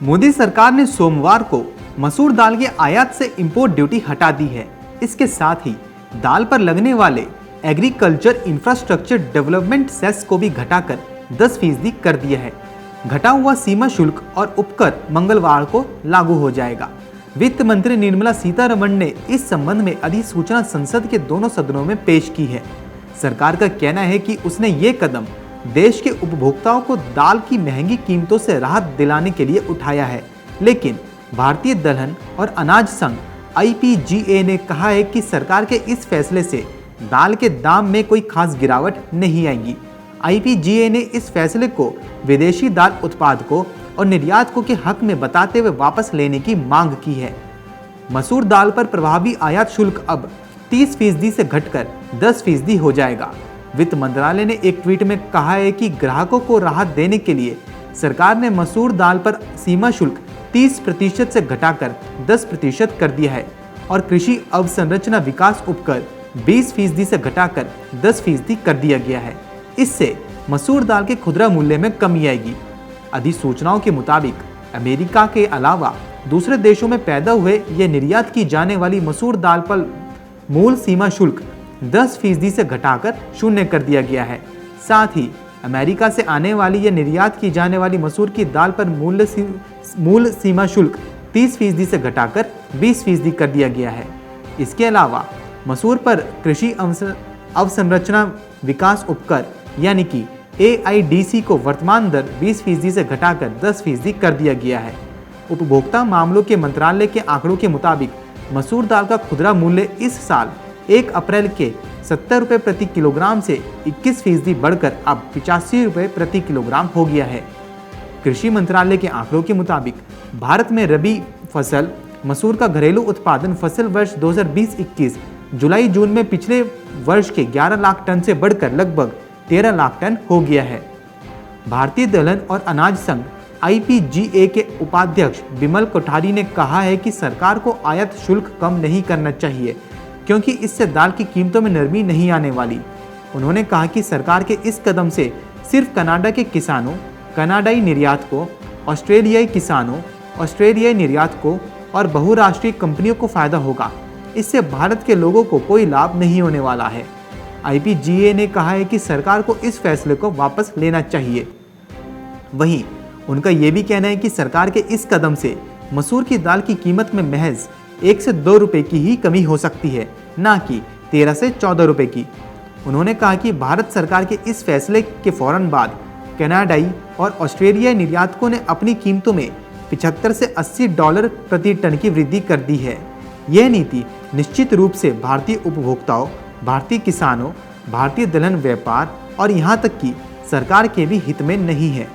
मोदी सरकार ने सोमवार को मसूर दाल के आयात से इंपोर्ट ड्यूटी हटा दी है। इसके साथ ही दाल पर लगने वाले एग्रीकल्चर इंफ्रास्ट्रक्चर डेवलपमेंट सेस को भी घटाकर 10% कर दिया है। घटा हुआ सीमा शुल्क और उपकर मंगलवार को लागू हो जाएगा। वित्त मंत्री निर्मला सीतारमण ने इस संबंध में अधिसूचना संसद के दोनों सदनों में पेश की है। सरकार का कहना है कि उसने ये कदम देश के उपभोक्ताओं को दाल की महंगी कीमतों से राहत दिलाने के लिए उठाया है, लेकिन भारतीय दलहन और अनाज संघ IPGA ने कहा है कि सरकार के इस फैसले से दाल के दाम में कोई खास गिरावट नहीं आएगी। IPGA ने इस फैसले को विदेशी दाल उत्पादकों और निर्यातकों के हक में बताते हुए वापस लेने की मांग की है। मसूर दाल पर प्रभावी आयात शुल्क अब 30% से घटकर 10% हो जाएगा। वित्त मंत्रालय ने एक ट्वीट में कहा है कि ग्राहकों को राहत देने के लिए सरकार ने मसूर दाल पर सीमा शुल्क 30% से घटाकर 10% कर दिया है और कृषि अवसंरचना विकास उपकर 20% से घटाकर 10% कर दिया गया है। इससे मसूर दाल के खुदरा मूल्य में कमी आएगी। अधिसूचनाओं के मुताबिक अमेरिका के अलावा दूसरे देशों में पैदा हुए या निर्यात की जाने वाली मसूर दाल पर मूल सीमा शुल्क 10% से घटाकर 0 कर दिया गया है। साथ ही अमेरिका से आने वाली या निर्यात की जाने वाली मसूर की दाल पर मूल सीमा शुल्क 30% से घटाकर 20% कर दिया गया है। इसके अलावा मसूर पर कृषि अवसंरचना विकास उपकर यानी कि AIDC को वर्तमान दर 20% से घटाकर 10% कर दिया गया है। उपभोक्ता मामलों के मंत्रालय के आंकड़ों के मुताबिक मसूर दाल का खुदरा मूल्य इस साल 1 अप्रैल के 70 रुपये प्रति किलोग्राम से 21% बढ़कर अब 85 रुपये प्रति किलोग्राम हो गया है। कृषि मंत्रालय के आंकड़ों के मुताबिक भारत में रबी फसल मसूर का घरेलू उत्पादन फसल वर्ष 2020-21 जुलाई जून में पिछले वर्ष के 11 लाख टन से बढ़कर लगभग 13 लाख टन हो गया है। भारतीय दलहन और अनाज संघ IPGA के उपाध्यक्ष बिमल कोठारी ने कहा है कि सरकार को आयात शुल्क कम नहीं करना चाहिए क्योंकि इससे दाल की कीमतों में नरमी नहीं आने वाली। उन्होंने कहा कि सरकार के इस कदम से सिर्फ कनाडा के किसानों, कनाडाई निर्यातकों, ऑस्ट्रेलियाई किसानों, ऑस्ट्रेलियाई निर्यातकों और बहुराष्ट्रीय कंपनियों को फायदा होगा। इससे भारत के लोगों को कोई लाभ नहीं होने वाला है। IPGA ने कहा है कि सरकार को इस फैसले को वापस लेना चाहिए। वहीं उनका यह भी कहना है कि सरकार के इस कदम से मसूर की दाल की कीमत में महज 1 से 2 रुपए की ही कमी हो सकती है, ना कि 13 से 14 रुपए की। उन्होंने कहा कि भारत सरकार के इस फैसले के फौरन बाद कनाडाई और ऑस्ट्रेलियाई निर्यातकों ने अपनी कीमतों में 75 से $80 प्रति टन की वृद्धि कर दी है। यह नीति निश्चित रूप से भारतीय उपभोक्ताओं, भारतीय किसानों, भारतीय दलहन व्यापार और यहाँ तक कि सरकार के भी हित में नहीं है।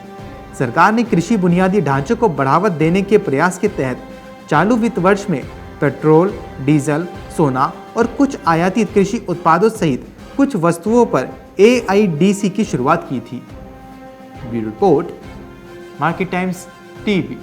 सरकार ने कृषि बुनियादी ढांचे को बढ़ावा देने के प्रयास के तहत चालू वित्त वर्ष में पेट्रोल, डीजल, सोना और कुछ आयातित कृषि उत्पादों सहित कुछ वस्तुओं पर AIDC की शुरुआत की थी। Bureau report, market times TV।